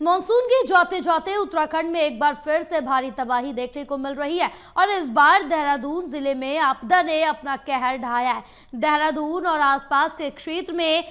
Monsoon के जाते जाते उत्तराखंड में एक बार फिर से भारी तबाही देखने को मिल रही है और इस बार देहरादून जिले में आपदा ने अपना कहर ढाया है। देहरादून और आसपास के क्षेत्र में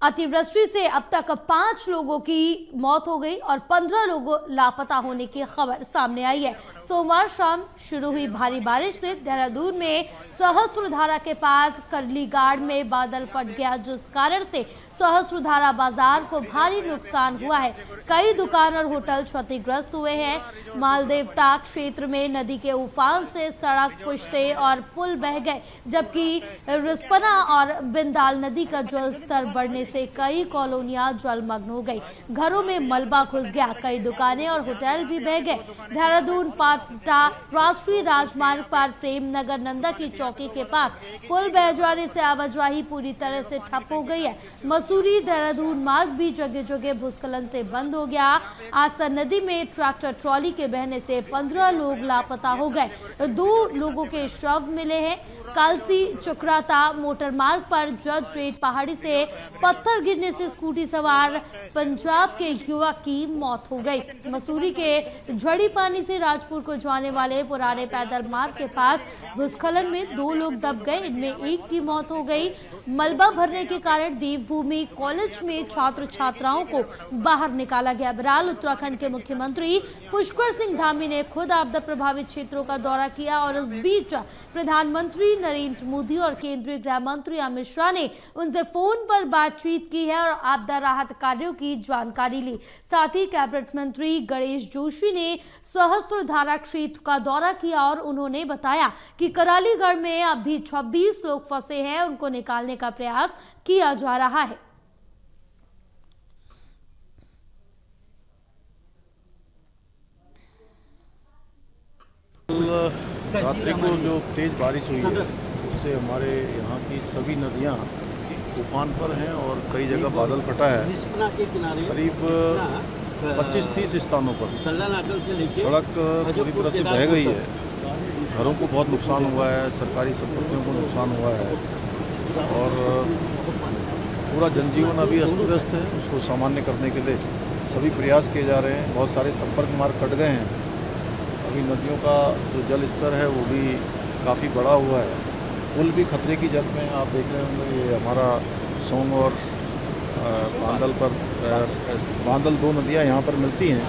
अतिवृष्टि से अब तक 5 लोगों की मौत हो गई और 15 लोगों लापता होने की खबर सामने आई है। सोमवार शाम शुरू हुई भारी बारिश से देहरादून में सहस्त्रधारा के पास करलीगाड़ में बादल फट गया, जिस कारण से सहस्त्रधारा बाजार को भारी नुकसान हुआ है। कई दुकान और होटल क्षतिग्रस्त हुए हैं। मालदेवता क्षेत्र में नदी के उफान से सड़क, पुश्ते और पुल बह गए, जबकि रिस्पना और बिंदाल नदी का जल स्तर बढ़ने से कई कॉलोनियां जलमग्न हो गई। घरों में मलबा घुस गया, कई दुकानें और होटल भी बह गए। देहरादून पाटटा राष्ट्रीय राजमार्ग पर प्रेम नगर नंदा की चौकी के पास पुल बह जाने से आवाजाही पूरी तरह से ठप हो गई है। मसूरी देहरादून मार्ग भी जगह जगह भूस्खलन से बंद हो गया। आसर नदी में ट्रैक्टर ट्रॉली के बहने से 15 लोग लापता हो गए। 2 लोगों के शव मिले हैं। कालसी चुकराता मोटर मार्ग पर जज रेट पहाड़ी से पत्थर गिरने से स्कूटी सवार पंजाब के युवक की मौत हो गई। मसूरी के झड़ी पानी से राजपुर को जाने वाले पुराने पैदल मार्ग के पास भूस्खलन में 2 लोग दब गए, इनमें एक की मौत हो गई। मलबा भरने के कारण देवभूमि कॉलेज में छात्र छात्राओं को बाहर निकाला गया। बहरहाल उत्तराखंड के मुख्यमंत्री पुष्कर सिंह धामी ने खुद आपदा प्रभावित क्षेत्रों का दौरा किया और इस बीच प्रधानमंत्री नरेंद्र मोदी और केंद्रीय गृह मंत्री अमित शाह ने उनसे फोन पर बातचीत की है और आपदा राहत कार्यों की जानकारी ली। साथ ही कैबिनेट मंत्री गणेश जोशी ने सहस्त्रधारा क्षेत्र का दौरा किया और उन्होंने बताया कि करालीगढ़ में अभी 26 लोग फंसे हैं, उनको निकालने का प्रयास किया जा रहा है। रात्रि को जो तेज बारिश हुई है उससे हमारे यहाँ की सभी नदियाँ तूफान पर हैं और कई जगह बादल फटा है। करीब 25-30 स्थानों पर सड़क पूरी तरह से बह गई है। घरों को बहुत नुकसान हुआ है, सरकारी संपत्तियों को नुकसान हुआ है और पूरा जनजीवन अभी अस्त व्यस्त है। उसको सामान्य करने के लिए सभी प्रयास किए जा रहे हैं। बहुत सारे संपर्क मार्ग कट गए हैं। अभी नदियों का जो जल स्तर है वो भी काफ़ी बढ़ा हुआ है। पुल भी खतरे की जद में, आप देख रहे होंगे। ये हमारा सोंग और बांदल पर बांदल 2 नदियाँ यहाँ पर मिलती हैं।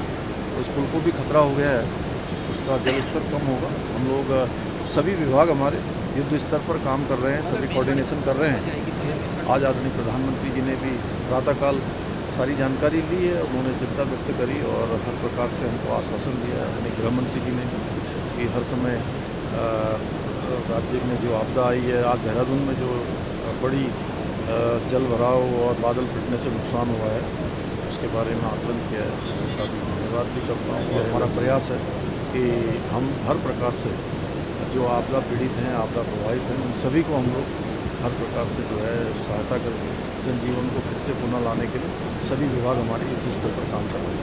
उस पुल को भी खतरा हो गया है, उसका जल स्तर कम होगा। हम लोग सभी विभाग हमारे युद्ध स्तर पर काम कर रहे हैं, सभी कोऑर्डिनेशन कर रहे हैं। आज आदरणीय प्रधानमंत्री जी ने भी प्रातःकाल सारी जानकारी ली है, उन्होंने चिंता व्यक्त करी और हर प्रकार से हमको आश्वासन दिया है। अपने गृह मंत्री जी ने कि हर समय राज्य में जो आपदा आई है, आज देहरादून में जो बड़ी जल भराव और बादल फटने से नुकसान हुआ है, उसके बारे में आकलन किया है। उनका भी धन्यवाद भी करता हूँ। और हमारा प्रयास है कि हम हर प्रकार से जो आपदा पीड़ित हैं, आपदा प्रभावित हैं, उन सभी को हम लोग हर प्रकार से जो है सहायता करके जनजीवन को फिर से पुनः लाने के लिए सभी विभाग हमारे युद्ध स्तर पर काम कर रहे हैं।